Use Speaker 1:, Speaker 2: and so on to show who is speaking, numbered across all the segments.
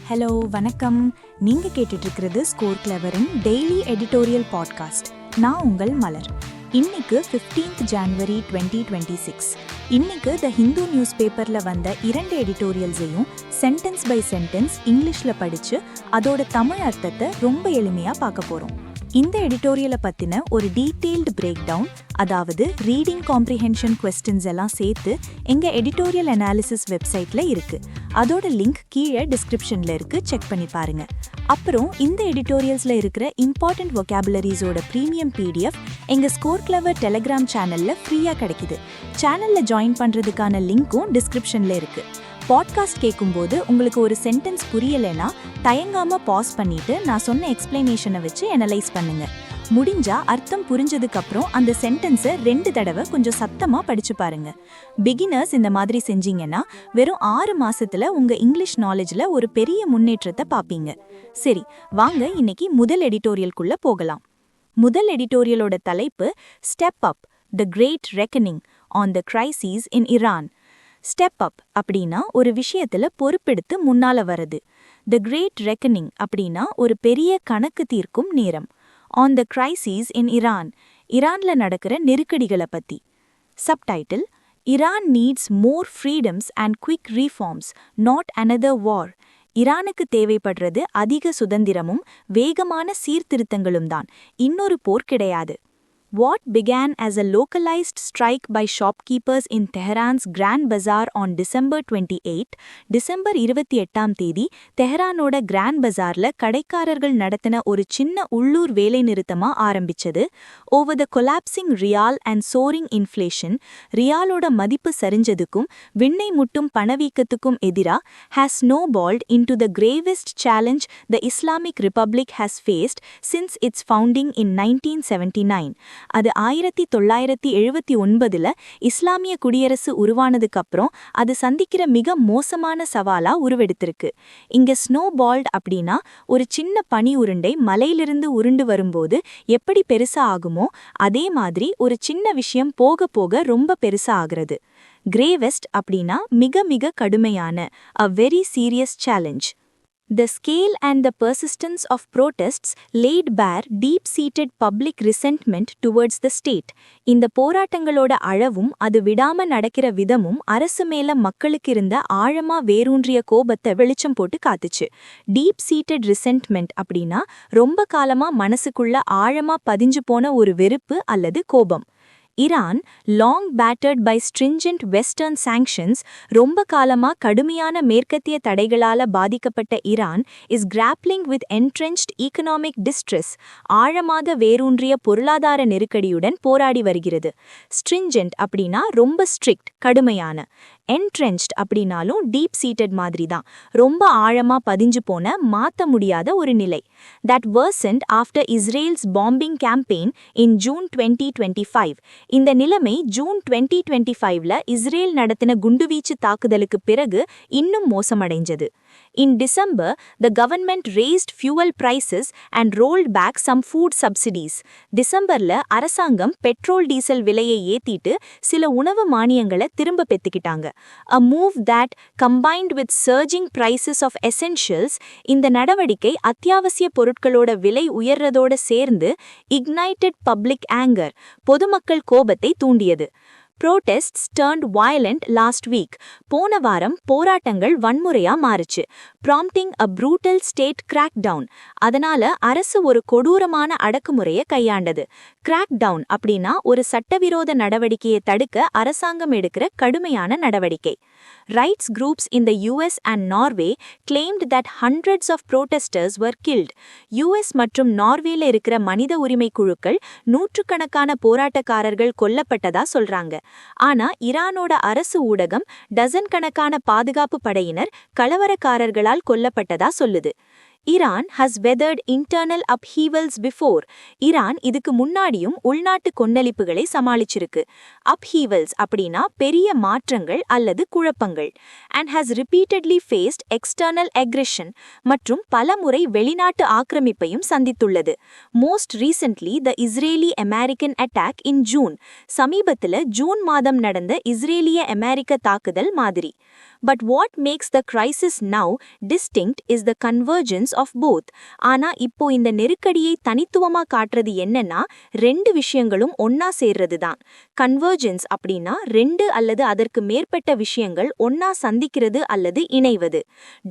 Speaker 1: Hello வணக்கம். நீங்க கேட்டுட்டு இருக்கிறது ஸ்கோர் கிளவரின் டெய்லி எடிட்டோரியல் பாட்காஸ்ட். நான் உங்கள் மலர். இன்னைக்கு 15th January 2026. இன்னைக்கு த ஹிந்து நியூஸ் பேப்பரில் வந்த 2 எடிட்டோரியல்ஸையும் சென்டென்ஸ் பை சென்டென்ஸ் இங்கிலீஷில் படித்து அதோட தமிழ் அர்த்தத்தை ரொம்ப எளிமையாக பார்க்க போகிறோம். இந்த எடிட்டோரியலை பற்றின ஒரு டீட்டெயில்டு பிரேக் டவுன், அதாவது ரீடிங் காம்ப்ரிஹென்ஷன் கொஸ்டின்ஸ் எல்லாம் சேர்த்து எங்கள் எடிட்டோரியல் அனாலிசிஸ் வெப்சைட்டில் இருக்குது. அதோட லிங்க் கீழே டிஸ்கிரிப்ஷனில் இருக்குது, செக் பண்ணி பாருங்கள். அப்புறம் இந்த எடிட்டோரியல்ஸில் இருக்கிற இம்பார்ட்டன்ட் வொக்காபுலரிஸோட ப்ரீமியம் PDF எங்கள் ஸ்கோர் கிளவர் டெலிகிராம் சேனலில் ஃப்ரீயாக கிடைக்குது. சேனலில் ஜாயின் பண்ணுறதுக்கான லிங்க்கும் டிஸ்கிரிப்ஷனில் இருக்குது. பாட்காஸ்ட் கேட்கும்போது உங்களுக்கு ஒரு சென்டென்ஸ் புரியலைன்னா தயங்காம பாஸ் பண்ணிட்டு நான் சொன்ன எக்ஸ்பிளனேஷனை வச்சு அனலைஸ் பண்ணுங்க. முடிஞ்சா அர்த்தம் புரிஞ்சதுக்கு அப்புறம் அந்த சென்டென்ஸை 2 தடவை கொஞ்சம் சத்தமா படிச்சு பாருங்க. பிகினர்ஸ் இந்த மாதிரி செஞ்சீங்கன்னா வெறும் 6 மாசத்துல உங்க இங்கிலீஷ் நாலேஜ்ல ஒரு பெரிய முன்னேற்றத்தை பார்ப்பீங்க. சரி, வாங்க இன்னைக்கு முதல் எடிட்டோரியலுக்குள்ள போகலாம். முதல் எடிட்டோரியலோட தலைப்பு step up, the great reckoning on the crisis in Iran. Step up அப்படின்னா ஒரு விஷயத்துல பொறுப்பெடுத்து முன்னால வரது. த கிரேட் ரெக்கனிங் அப்படின்னா ஒரு பெரிய கணக்கு தீர்க்கும் நேரம். On the crisis in Iran, ஈரான்ல நடக்கிற நெருக்கடிகளை பத்தி. Subtitle: Iran needs more freedoms and quick reforms, not another war. ஈரானுக்கு தேவைப்படுறது அதிக சுதந்திரமும் வேகமான சீர்திருத்தங்களும் தான், இன்னொரு போர் கிடையாது. What began as a localized strike by shopkeepers in Tehran's Grand Bazaar on December 28, December 28 தெஹரானோட கிராண்ட் பஜார்ல கடைக்காரர்கள் நடத்தின ஒரு சின்ன உள்ளூர் வேலை நிறுத்தமா ஆரம்பிச்சது. Over the collapsing rial and soaring inflation, ரியாலோட மதிப்பு சரிஞ்சதுக்கும் விண்ணை முட்டும் பணவீக்கத்துக்கும் எதிரா has snowballed into the gravest challenge the Islamic Republic has faced since its founding in 1979. அது 1979 இஸ்லாமிய குடியரசு உருவானதுக்கு அப்புறம் அது சந்திக்கிற மிக மோசமான சவாலா உருவெடுத்திருக்கு. இங்க ஸ்னோபால்ட் அப்படின்னா ஒரு சின்ன பனி உருண்டை மலையிலிருந்து உருண்டு வரும்போது எப்படி பெருசா ஆகுமோ அதே மாதிரி ஒரு சின்ன விஷயம் போக போக ரொம்ப பெருசா ஆகிறது. கிரேவெஸ்ட் அப்படின்னா மிக மிக கடுமையான, a very serious challenge. The scale and the persistence of protests laid bare deep-seated public resentment towards the state. இந்த போராட்டங்களோட அளவும் அது விடாம நடக்கிற விதமும் அரசு மேல மக்களுக்கு இருந்த ஆழமா வேரூன்றிய கோபத்தை வெளிச்சம் போட்டு காத்துச்சு. டீப்-சீட்டட் ரிசென்ட்மெண்ட் அப்படின்னா ரொம்ப காலமா மனசுக்குள்ள ஆழமா பதிஞ்சு போன ஒரு வெறுப்பு அல்லது கோபம். Iran, long battered by stringent western sanctions, ரொம்ப காலமா கடுமையான மேற்கத்திய தடைகளால பாதிக்கப்பட்ட Iran is grappling with entrenched economic distress, ஆழமாக வேரூன்றிய பொருளாதார நெருக்கடியுடன் போராடி வருகிறது. ஸ்ட்ரிஞ்சன்ட் அப்படின்னா ரொம்ப ஸ்ட்ரிக்ட், கடுமையான. என்ட்ரென்ச்ட் அப்படின்னாலும் டீப் சீட்டட் மாதிரி தான், ரொம்ப ஆழமா பதிஞ்சு போன மாத்த முடியாத ஒரு நிலை. That worsened after Israel's bombing campaign in June 2025. இந்த நிலைமை ஜூன் 2025ல இஸ்ரேல் நடத்தின குண்டுவீச்சு தாக்குதலுக்கு பிறகு இன்னும் மோசமடைஞ்சது. In December, the government raised fuel prices and rolled back some food subsidies. டிசம்பர்ல அரசாங்கம் பெட்ரோல் டீசல் விலையை ஏத்திட்டு சில உணவு மானியங்களை திரும்ப பெத்துக்கிட்டாங்க. A move that, combined with surging prices of essentials, இந்த நடவடிக்கை அத்தியாவசிய பொருட்களோட விலை உயர்றதோட சேர்ந்து ignited public anger, பொதுமக்கள் கோபத்தை தூண்டியது. Protests turned violent last week. போன வாரம் போராட்டங்கள் வன்முறையா மாறுச்சு, prompting a brutal state crackdown. அதனால அரசு ஒரு கொடூரமான அடக்குமுறையை கையாண்டது. Crackdown அப்படின்னா ஒரு சட்டவிரோத நடவடிக்கையை தடுக்க அரசாங்கம் எடுக்கிற கடுமையான நடவடிக்கை. Rights groups in the US and Norway claimed that hundreds of protesters were killed. US மற்றும் நார்வேல இருக்கிற மனித உரிமை குழுக்கள் நூற்றுக்கணக்கான போராட்டக்காரர்கள் கொல்லப்பட்டதா சொல்றாங்க. ஆனா ஈரானோட அரசு ஊடகம் டசன் கணக்கான பாதுகாப்பு படையினர் கலவரக்காரர்களால் கொல்லப்பட்டதா சொல்லுது. Iran has weathered internal upheavals before. Iran இதுக்கு முன்னாடியும் உள்நாட்டு கொந்தளிப்புகளை சமாளிச்சிருக்கு. Upheavals அப்படின்னா பெரிய மாற்றங்கள் அல்லது குழப்பங்கள். And has repeatedly faced external aggression மற்றும் பலமுறை வெளிநாட்டு ஆக்கிரமிப்பையும் சந்தித்துள்ளது. Most recently the Israeli-American attack in June. சமீபத்துல ஜூன் மாதம் நடந்த இஸ்ரேலிய-அமெரிக்க தாக்குதல் மாதிரி. But what makes the crisis now distinct is the convergence of both. ஆனா இப்போ இந்த நெருக்கடியை தனித்துவமா காட்டுறது என்னன்னா ரெண்டு விஷயங்களும் ஒன்னா சேர்றதுதான். கன்வர்ஜென்ஸ் அப்படின்னா ரெண்டு அல்லது அதற்கு மேற்பட்ட விஷயங்கள் ஒன்னா சந்திக்கிறது அல்லது இணைவது.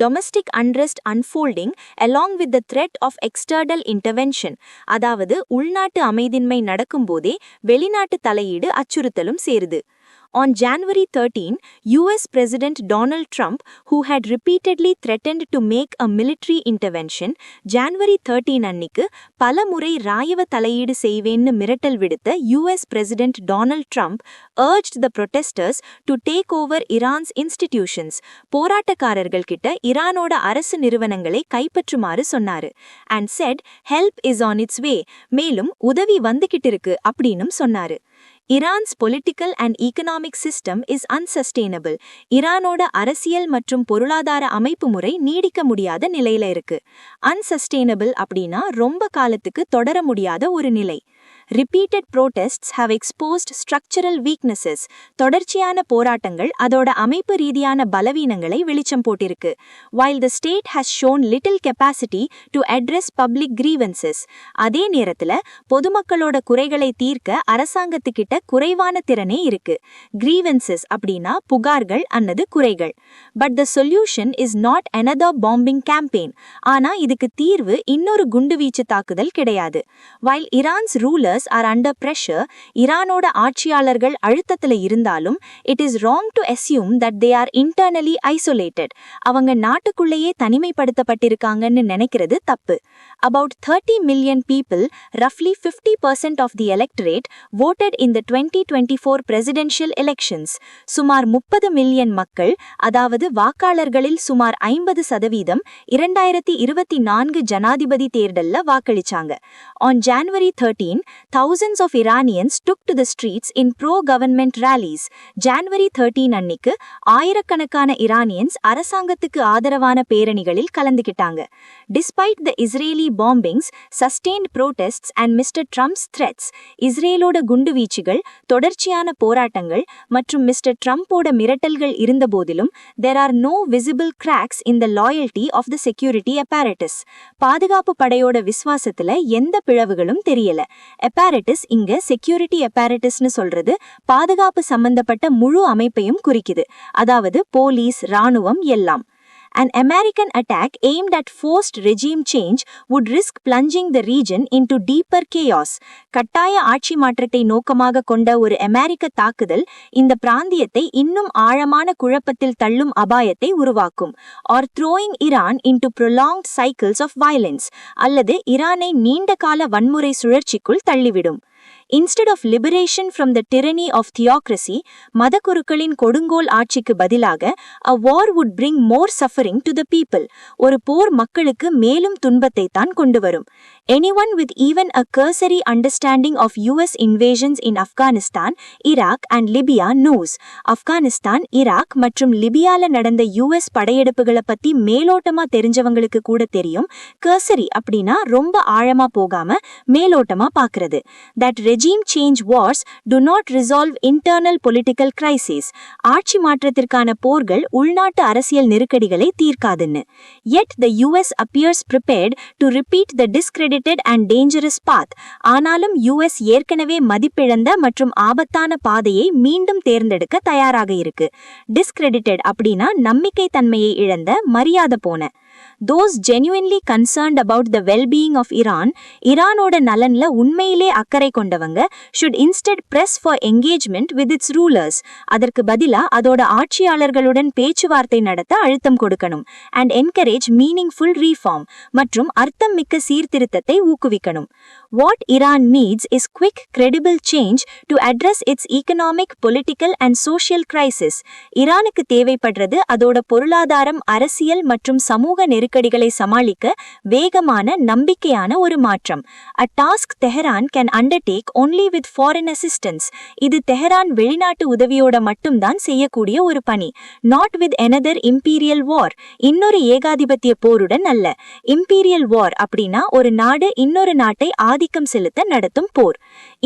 Speaker 1: Domestic unrest unfolding along with the threat of external intervention. அதாவது உள்நாட்டு அமைதியின்மை நடக்கும்போதே வெளிநாட்டு தலையீடு அச்சுறுத்தலும் சேருது. On January 13, US President Donald Trump, who had repeatedly threatened to make a military intervention, January 13 அன்னிக்கு பலமுறை ராயவ தலையீடு செய்வேன்னு மிரட்டல் விடுத்த US President Donald Trump urged the protesters to take over Iran's institutions. போராட்டக்காரர்கள் கிட்ட ஈரானோட அரசு நிறுவனங்களை கைப்பற்றுமாறு சொன்னாரு. And said, help is on its way. மேலும் உதவி வந்துகிட்டு இருக்கு அப்படின்னும் சொன்னாரு. Iran's political and economic system is unsustainable. ஈரானோட அரசியல் மற்றும் பொருளாதார அமைப்பு முறை நீடிக்க முடியாத நிலையில இருக்கு. Unsustainable அப்படின்னா ரொம்ப காலத்துக்கு தொடர முடியாத ஒரு நிலை. Repeated protests have exposed structural weaknesses. தொடர்ச்சியான போராட்டங்கள் அதோட அமைப்பு ரீதியான பலவீனங்களை வெளிச்சம் போட்டிருக்கு. While the state has shown little capacity to address public grievances. அதே நேரத்துல பொதுமக்களோட குறைகளை தீர்க்க அரசாங்கத்துக்கிட்ட குறைவான திறனே இருக்கு. Grievances அப்படின்னா புகார்கள் அல்லது குறைகள். But the solution is not another bombing campaign. ஆனா இதுக்கு தீர்வு இன்னொரு குண்டுவீச்சு தாக்குதல் கிடையாது. While Iran's rulers are under pressure, ஈரானோட ஆட்சியாளர்கள் அழுத்தத்துல இருந்தாலும் it is wrong to assume that they are internally isolated. அவங்க நாட்டுக்குள்ளேயே தனிமைப்படுத்தப்பட்டிருக்காங்கன்னு நினைக்கிறது தப்பு. About 30 million people, roughly 50% of the electorate, voted in the 2024 presidential elections. சுமார் 30 மில்லியன் மக்கள், அதாவது வாக்காளர்களில் சுமார் 50% 2024 ஜனாதிபதி தேர்தல்ல வாக்களிச்சாங்க. On January 13, thousands of Iranians took to the streets in pro-government rallies. January 13 அன்னிக்கு ஆயிரக்கணக்கான Iranians அரசாங்கத்துக்கு ஆதரவான பேரணிகளில் கலந்துக்கிட்டாங்க. Despite the Israeli bombings, sustained protests and Mr. Trump's threats, இஸ்ரேலோட குண்டுவீச்சுகள், தொடர்ச்சியான போராட்டங்கள் மற்றும் மிஸ்டர் ட்ரம்போட மிரட்டல்கள் இருந்தபோதிலும் there are no visible cracks in the loyalty of the security apparatus. பாதுகாப்பு படையோட விசுவாசத்துல எந்த பிளவுகளும் தெரியல. apparatus இங்க security apparatusனு சொல்றது பாதுகாப்பு சம்பந்தப்பட்ட முழு அமைப்பையும் குறிக்குது. அதாவது போலீஸ், ராணுவம் எல்லாம். An American attack aimed at forced regime change would risk plunging the region into deeper chaos. கட்டாய ஆட்சி மாற்றத்தை நோக்கமாக கொண்ட ஒரு அமெரிக்க தாக்குதல் இந்த பிராந்தியத்தை இன்னும் ஆழமான குழப்பத்தில் தள்ளும் அபாயத்தை உருவாக்கும். Or throwing Iran into prolonged cycles of violence. அல்லது ஈரானை நீண்ட கால வன்முறை சுழற்சிக்குள் தள்ளிவிடும். Instead of liberation from the tyranny of theocracy, மதகுருக்களின் கொடுங்கோல் ஆட்சிக்கு பதிலாக a war would bring more suffering to the people. ஒரு போர் மக்களுக்கு மேலும் துன்பத்தை தான் கொண்டு வரும். Anyone with even a cursory understanding of US invasions in Afghanistan, Iraq and Libya knows. Afghanistan, Iraq மற்றும் லிபியால நடந்த US படையெடுப்புகளை பத்தி மேலோட்டமா தெரிஞ்சவங்களுக்கு கூட தெரியும். கர்சரி அப்படின்னா ரொம்ப ஆழமா போகாம மேலோட்டமா பாக்குறது. That regime change wars do not resolve internal political crises. ஆட்சி மாற்றத்திற்கான போர்கள் உள்நாட்டு அரசியல் நெருக்கடிகளை தீர்க்காதுன்னு. Yet the US appears prepared to repeat the discredited and dangerous path. ஆனாலும் US ஏற்கனவே மதிப்பிழந்த மற்றும் ஆபத்தான பாதையை மீண்டும் தேர்ந்தெடுக்க தயாராக இருக்கு. Discredited அப்படின்னா நம்பிக்கை தன்மையை இழந்த, மரியாதை போன. Those genuinely concerned about the well-being of Iran, ஈரானோட நலன்ல உண்மையிலே அக்கறை கொண்டவங்க should instead press for engagement with its rulers. அதற்கு பதிலா அதோட ஆட்சியாளர்களுடன் பேச்சுவார்த்தை நடத்த அழுத்தம் கொடுக்கணும். And encourage meaningful reform மற்றும் அர்த்தம் மிக்க சீர்திருத்தத்தை ஊக்குவிக்கணும். What Iran needs is quick, credible change to address its economic, political and social crisis. ஈரானுக்கு தேவைப்படுறது அதோட பொருளாதாரம், அரசியல் மற்றும் சமூக நெருக்கடி நெருக்கடிகளை சமாளிக்க வேகமான நம்பிக்கையான ஒரு மாற்றம். A task Tehran can undertake only with foreign assistance. இது தெஹரான் வெளிநாட்டு உதவியோட மட்டும்தான் செய்யக்கூடிய ஒரு பணி. Not with another imperial war. இன்னொரு ஏகாதிபத்திய போருடன் அல்ல. Imperial war அப்படின்னா ஒரு நாடு இன்னொரு நாட்டை ஆதிக்கம் செலுத்த நடத்தும் போர்.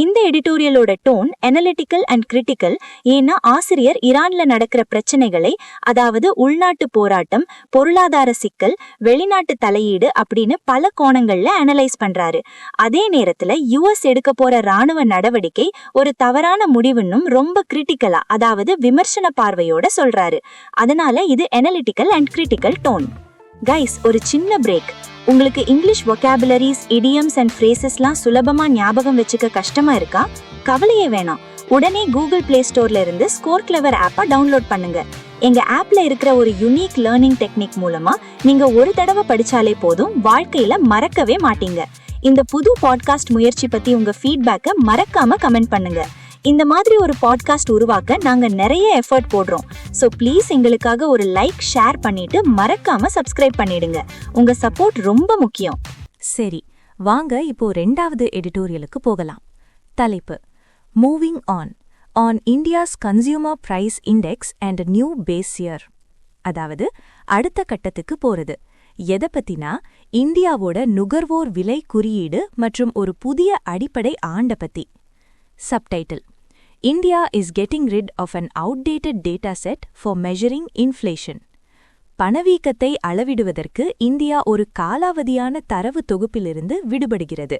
Speaker 1: இந்த எடிட்டோரியலோட டோன் analytical and critical. ஏன்னா ஆசிரியர் ஈரான்ல நடக்கிற பிரச்சனைகளை, அதாவது உள்நாட்டு போராட்டம், பொருளாதார சிக்கல், வெளிநாட்டு தலையீடு அப்படின்னு பல கோணங்கள்ல அனலைஸ் பண்றாரு. அதே நேரத்துல யுஎஸ் எடுக்க போற ராணுவ நடவடிக்கை ஒரு தவறான முடிவுன்னும் ரொம்ப கிரிட்டிக்கலா, அதாவது விமர்சன பார்வையோட சொல்றாரு. அதனால இது analytical and critical tone. Guys, ஒரு சின்ன பிரேக். உங்களுக்கு இங்கிலீஷ் vocabularies, idioms and phrasesலாம் சுலபமா ஞாபகம் வச்சுக்க கஷ்டமா இருக்கா? கவலையே வேணாம். உடனே கூகுள் பிளே ஸ்டோர்ல இருந்து ஸ்கோர் கிளவர் ஆப்பை டவுன்லோட் பண்ணுங்க. எங்க ஆப்ல இருக்கிற ஒரு யூனிக் லேர்னிங் டெக்னிக் மூலமா நீங்க ஒரு தடவை படிச்சாலே போதும், வாழ்க்கையில மறக்கவே மாட்டீங்க. இந்த புது பாட்காஸ்ட் முயற்சி பத்தி உங்க ஃபீட்பேக்கை மறக்காம கமெண்ட் பண்ணுங்க. இந்த மாதிரி ஒரு பாட்காஸ்ட் உருவாக்க நாங்க நிறைய எஃபர்ட் போடுறோம். ஸோ ப்ளீஸ் எங்களுக்காக ஒரு லைக், ஷேர் பண்ணிட்டு மறக்காம சப்ஸ்கிரைப் பண்ணிடுங்க. உங்க சப்போர்ட் ரொம்ப முக்கியம்.
Speaker 2: சரி, வாங்க இப்போ 2வது எடிட்டோரியலுக்கு போகலாம். தலைப்பு: moving on India's consumer price index and new base year. அதாவது அடுத்த கட்டத்துக்கு போறது. எதை பத்தினா, இந்தியாவோட நுகர்வோர் விலை குறியீடு மற்றும் ஒரு புதிய அடிப்படை ஆண்ட பத்தி. Subtitle: India is getting rid of an outdated data set for measuring inflation. பணவீக்கத்தை அளவிடுவதற்கு இந்தியா ஒரு காலாவதியான தரவு தொகுப்பிலிருந்து விடுபடுகிறது.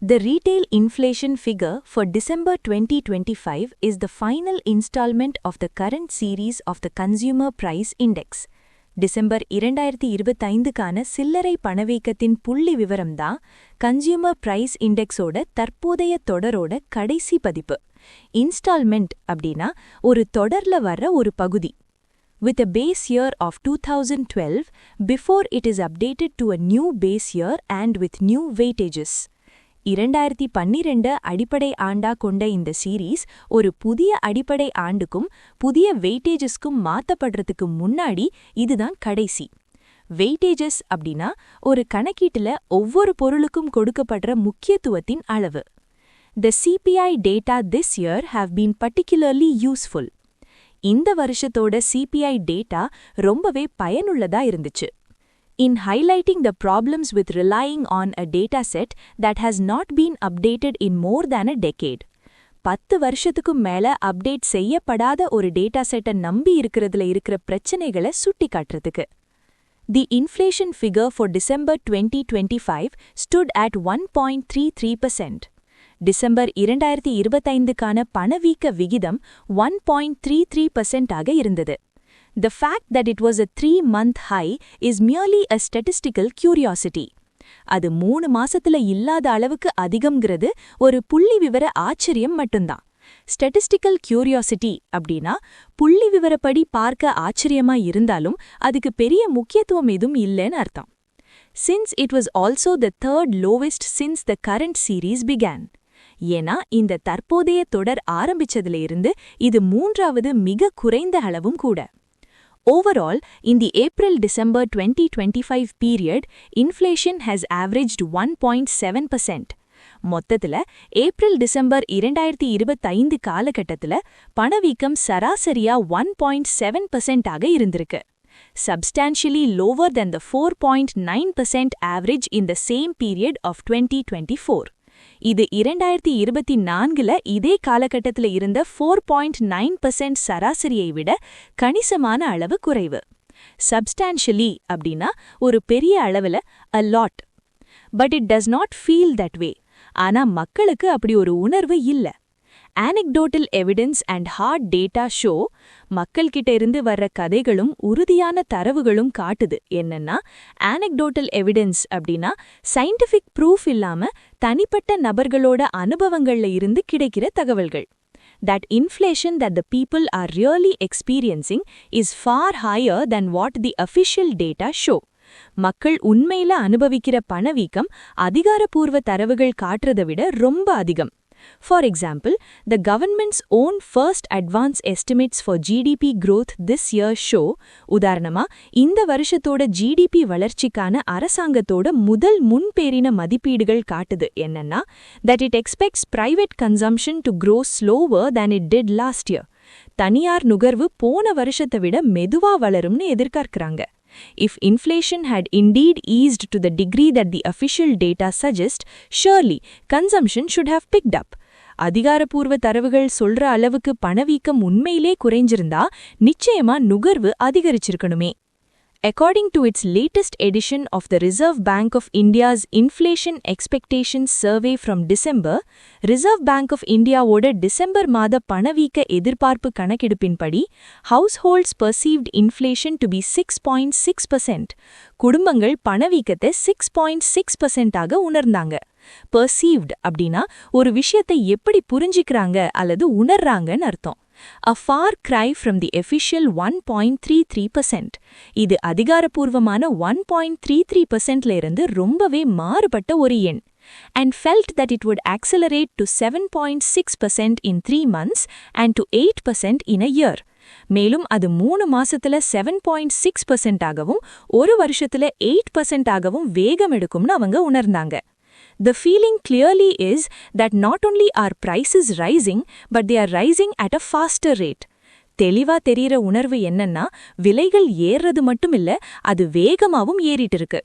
Speaker 2: The retail inflation figure for December 2025 is the final installment of the current series of the Consumer Price Index. December 2025க்கான சில்லறை பணவீக்கத்தின் புள்ளி விவரம்தான் consumer price இண்டெக்ஸோட தற்போதைய தொடரோட கடைசி பதிப்பு. இன்ஸ்டால்மெண்ட் அப்படின்னா ஒரு தொடர்ல வர்ற ஒரு பகுதி. With a base year of 2012 before it is updated to a new base year and with new weightages. 2012 அடிப்படை ஆண்டா கொண்ட இந்த சீரீஸ் ஒரு புதிய அடிப்படை ஆண்டுக்கும் புதிய வெயிட்டேஜஸ்க்கும் மாத்தப்படுறதுக்கு முன்னாடி இதுதான் கடைசி. வெயிட்டேஜஸ் அப்படின்னா ஒரு கணக்கீட்டுல ஒவ்வொரு பொருளுக்கும் கொடுக்கப்படுற முக்கியத்துவத்தின் அளவு. The CPI data this year have been particularly useful. இந்த வருஷத்தோட CPI டேட்டா ரொம்பவே பயனுள்ளதா இருந்துச்சு. In highlighting the problems with relying on a data set that has not been updated in more than a decade. 10 வருஷத்துக்கும் மேல update செய்யப்படாத ஒரு data செட்டை நம்பி இருக்கிறதுல இருக்கிற பிரச்சனைகளை சுட்டி காட்டுறதுக்கு. The inflation figure for December 2025 stood at 1.33%. December 2025க்கான பணவீக்க விகிதம் 1.33% ஆக இருந்தது. The fact that it was a 3-month high is merely a statistical curiosity. அது 3 மாசத்துல இல்லாத அளவுக்கு அதிகம்ங்கிறது ஒரு புள்ளி விவர ஆச்சரியம் மட்டும்தான். Statistical curiosity அப்படின்னா புள்ளி விவரப்படி பார்க்க ஆச்சரியமா இருந்தாலும் அதுக்கு பெரிய முக்கியத்துவம் எதுவும் இல்லைன்னு அர்த்தம். Since it was also the third lowest since the current series began. ஏன்னா இந்த தற்போதைய தொடர் ஆரம்பிச்சதுல இருந்து இது 3வது மிக குறைந்த அளவும் கூட. Overall, in the April-December 2025 period, inflation has averaged 1.7%. மொத்தத்துல ஏப்ரல்-டிசம்பர் 2025 காலகட்டத்துல பணவீக்கம் சராசரியா 1.7% ஆக இருந்திருக்கு. Substantially lower than the 4.9% average in the same period of 2024. இது 2024ல இதே காலகட்டத்துல இருந்த 4.9% சராசரியை விட கணிசமான அளவு குறைவு. Substantially அப்படின்னா ஒரு பெரிய அளவுல a lot. But it does not feel that way. ஆனா மக்களுக்கு அப்படி ஒரு உணர்வு இல்ல. Anecdotal evidence and hard data show, மக்கள் கிட்ட இருந்து வர்ற கதைகளும் உறுதியான தரவுகளும் காட்டுது என்னன்னா, anecdotal evidence அப்படின்னா scientific proof இல்லாம தனிப்பட்ட நபர்களோட அனுபவங்கள்ல இருந்து கிடைக்கிற தகவல்கள். That inflation that the people are really experiencing is far higher than what the official data show. மக்கள் உண்மையில அனுபவிக்கிற பணவீக்கம் அதிகாரப்பூர்வ தரவுகள் காட்டுறதை விட ரொம்ப அதிகம்.
Speaker 1: For example, the government's own first advance estimates for GDP growth this year show, உதாரணமா இந்த வருஷத்தோட GDP வளர்ச்சிக்கான அரசாங்கத்தோட முதல் முன்பேறின மதிப்பீடுகள் காட்டுது என்னன்னா that it expects private consumption to grow slower than it did last year. தனியார் நுகர்வு போன வருஷத்தை விட மெதுவா வளரும்னு எதிர்பார்க்கறாங்க. If inflation had indeed eased to the degree that the official data suggest, surely consumption should have picked up. அதிகாரப்பூர்வ தரவுகள் சொல்ற அளவுக்கு பணவீக்கம் உண்மையிலே குறைஞ்சிருந்தா நிச்சயமா நுகர்வு அதிகரிச்சிருக்கணுமே. According to its latest edition of the Reserve Bank of India's Inflation Expectations Survey from December, Reserve Bank of India ஓட December மாத பணவீக்க எதிர்பார்ப்பு கணக்கெடுப்பின்படி households perceived inflation to be 6.6%. குடும்பங்கள் பணவீக்கத்தை 6.6% ஆக உணர்ந்தாங்க. Perceived அப்படின்னா ஒரு விஷயத்தை எப்படி புரிஞ்சிக்கிறாங்க அல்லது உணர்றாங்கன்னு அர்த்தம். A far cry from the official 1.33%. இது அதிகாரப்பூர்வமான 1.33%ல இருந்து ரொம்பவே மாறுபட்ட ஒரு எண். And felt that it would accelerate to 7.6% in 3 months and to 8% in a year. மேலும் அது 3 மாசத்துல 7.6% ஆகவும் ஒரு வருஷத்துல 8% ஆகவும் வேகம் எடுக்கும்னு அவங்க உணர்ந்தாங்க. The feeling clearly is that not only are prices rising, but they are rising at a faster rate. தெளிவா தெரியிற உணர்வு என்னன்னா விலைகள் ஏறுறது மட்டுமில்ல அது வேகமாவும் ஏறிட்டு இருக்கு.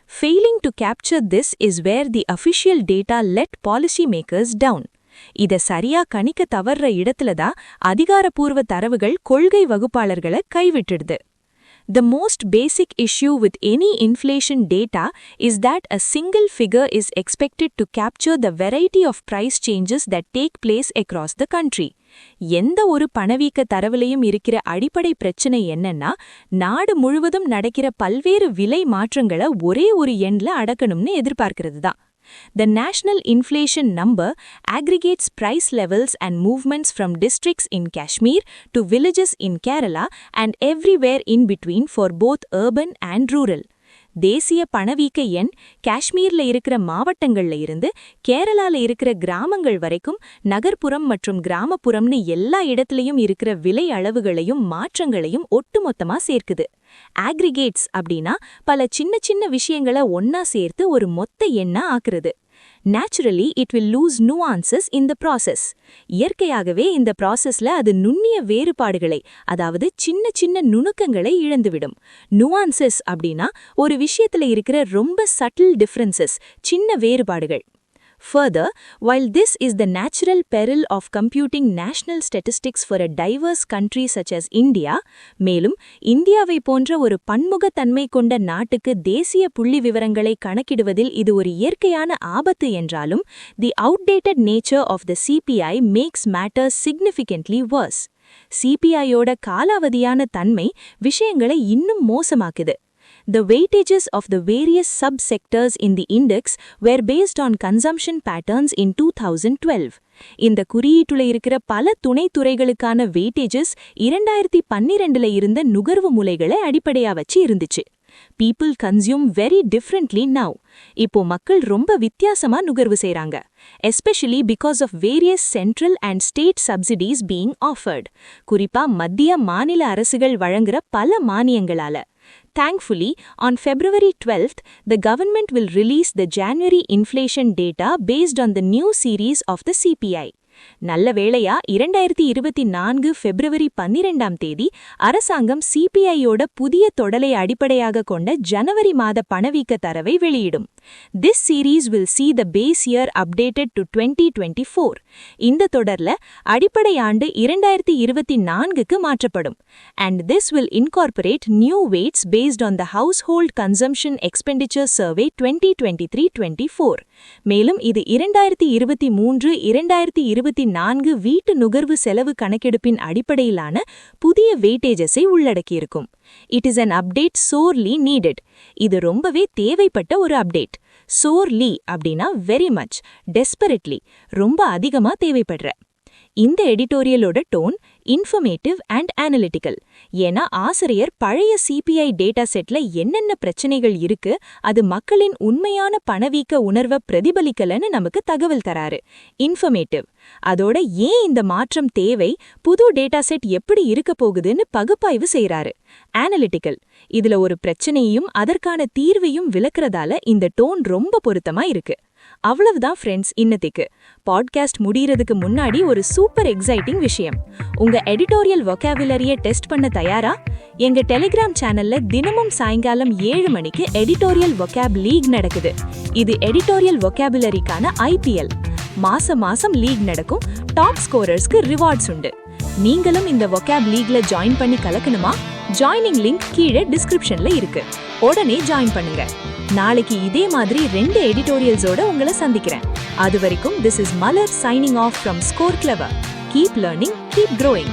Speaker 1: Failing to capture this is where the official data let policymakers down. இத சரியா கணிக்க தவறுற இடத்துலதான் அதிகாரப்பூர்வ தரவுகள் கொள்கை வகுப்பாளர்களை கைவிட்டுடுது. The most basic issue with any inflation data is that a single figure is expected to capture the variety of price changes that take place across the country. எந்த ஒரு பணவீக்க தரவுலையும் இருக்கிற அடிப்படை பிரச்சனை என்னன்னா நாடு முழுவதும் நடக்கிற பல்வேறு விலை மாற்றங்களை ஒரே ஒரு எண்ல அடக்கணும்னு எதிர்பார்க்கிறது தான். The national inflation number aggregates price levels and movements from districts in Kashmir to villages in Kerala and everywhere in between for both urban and rural. தேசிய பணவீக்க எண் காஷ்மீர்ல இருக்கிற மாவட்டங்கள்ல இருந்து கேரளால இருக்கிற கிராமங்கள் வரைக்கும் நகர்ப்புறம் மற்றும் கிராமப்புறம்னு எல்லா இடத்துலயும் இருக்கிற விலை அளவுகளையும் மாற்றங்களையும் ஒட்டுமொத்தமா சேர்க்குது. aggregates அப்படின்னா பல சின்ன சின்ன விஷயங்களை ஒன்னா சேர்த்து ஒரு மொத்த எண்ணா ஆக்குறது. Naturally, it will lose nuances in the process. இயற்கையாகவே இந்த ப்ராசஸ்ல அது நுண்ணிய வேறுபாடுகளை அதாவது சின்ன சின்ன நுணுக்கங்களை இழந்துவிடும். nuances அப்படின்னா ஒரு விஷயத்துல இருக்கிற ரொம்ப subtle differences, சின்ன வேறுபாடுகள். Further, while this is the natural peril of computing national statistics for a diverse country such as India, மேலும் இந்தியாவை போன்ற ஒரு பன்முகத்தன்மை கொண்ட நாட்டுக்கு தேசிய புள்ளி விவரங்களை கணக்கிடுவதில் இது ஒரு இயற்கையான ஆபத்து என்றாலும், the outdated nature of the CPI makes matters significantly worse. CPI-யோட காலாவதியான தன்மை விஷயங்களை இன்னும் மோசமாக்குது. The weightages of the various sub-sectors in the index were based on consumption patterns in 2012. இந்த குறியீட்டுல இருக்கிற பல துணைத்துறைகளுக்கான weightages 2012ல இருந்த நுகர்வு முலைகளை அடிப்படையா வச்சு இருந்துச்சு. People consume very differently now. இப்போ மக்கள் ரொம்ப வித்தியாசமா நுகர்வு செய்றாங்க. Especially because of various central and state subsidies being offered. குறிப்பா மத்திய மாநில அரசுகள் வழங்குற பல மானியங்களால. Thankfully, on February 12th, the government will release the January inflation data based on the new series of the CPI. நல்ல வேளையா 2024 பிப்ரவரி 12ஆம் தேதி அரசாங்கம் சிபிஐயோட புதிய தொடலை அடிப்படையாக கொண்ட ஜனவரி மாத பணவீக்க தரவை வெளியிடும். This series will see the base year updated to 2024. இந்த தொடர்ல அடிப்படை ஆண்டு 2024க்கு மாற்றப்படும். And this will incorporate new weights based on the Household Consumption Expenditure Survey 2023-24. மேலும் இது 2023-2024 வீட்டு நுகர்வு செலவு கணக்கெடுப்பின் அடிப்படையிலான புதிய வெயிட்டேஜஸை உள்ளடக்கியிருக்கும். It is an update sorely needed. இது ரொம்பவே தேவைப்பட்ட ஒரு அப்டேட். Sorely அப்படின்னா very much, desperately, ரொம்ப அதிகமா தேவைப்படுற. இந்த எடிட்டோரியலோட டோன் இன்ஃபர்மேட்டிவ் அண்ட் அனலிட்டிக்கல். ஏன்னா ஆசிரியர் பழைய சிபிஐ டேட்டா செட்ல என்னென்ன பிரச்சனைகள் இருக்கு, அது மக்களின் உண்மையான பணவீக்க உணர்வை பிரதிபலிக்கலன்னு நமக்கு தகவல் தராரு. இன்ஃபர்மேட்டிவ், அதோட ஏன் இந்த மாற்றம் தேவை, புது டேட்டா செட் எப்படி இருக்க போகுதுன்னு பகுப்பாய்வு செய்றாரு. அனலிட்டிக்கல், இதுல ஒரு பிரச்சனையும் அதற்கான தீர்வையும் விளக்குறதால இந்த டோன் ரொம்ப பொருத்தமா இருக்கு. அவ்வளவுதான் ஃப்ரெண்ட்ஸ் இன்னத்திக்கு. பாட்காஸ்ட் முடியறதுக்கு முன்னாடி ஒரு சூப்பர் எக்ஸைட்டிங் விஷயம். உங்க எடிட்டோரியல் வொக்காபுலரியை டெஸ்ட் பண்ண தயாரா? எங்க டெலிகிராம் சேனல்ல தினமும் சாயங்காலம் 7 மணிக்கு எடிட்டோரியல் வொக்காப் லீக் நடக்குது. இது எடிட்டோரியல் வொக்காபுலரிக்கான IPL. மாசம் லீக் நடக்கும். டாப் ஸ்கோரர்ஸ்க்கு ரிவார்ட்ஸ் உண்டு. நீங்களும் இந்த வொக்காப் லீக்ல ஜாயின் பண்ணி கலக்கணுமா? ஜாயினிங் லிங்க் கீழே டிஸ்கிரிப்ஷன்ல இருக்கு. உடனே ஜாயின் பண்ணுங்க. நாளைக்கு இதே மாதிரி 2 எடிட்டோரியல்ஸோட உங்களை சந்திக்கிறேன். அது வரைக்கும் this is Malar signing off from Score Clever. Keep learning, keep growing.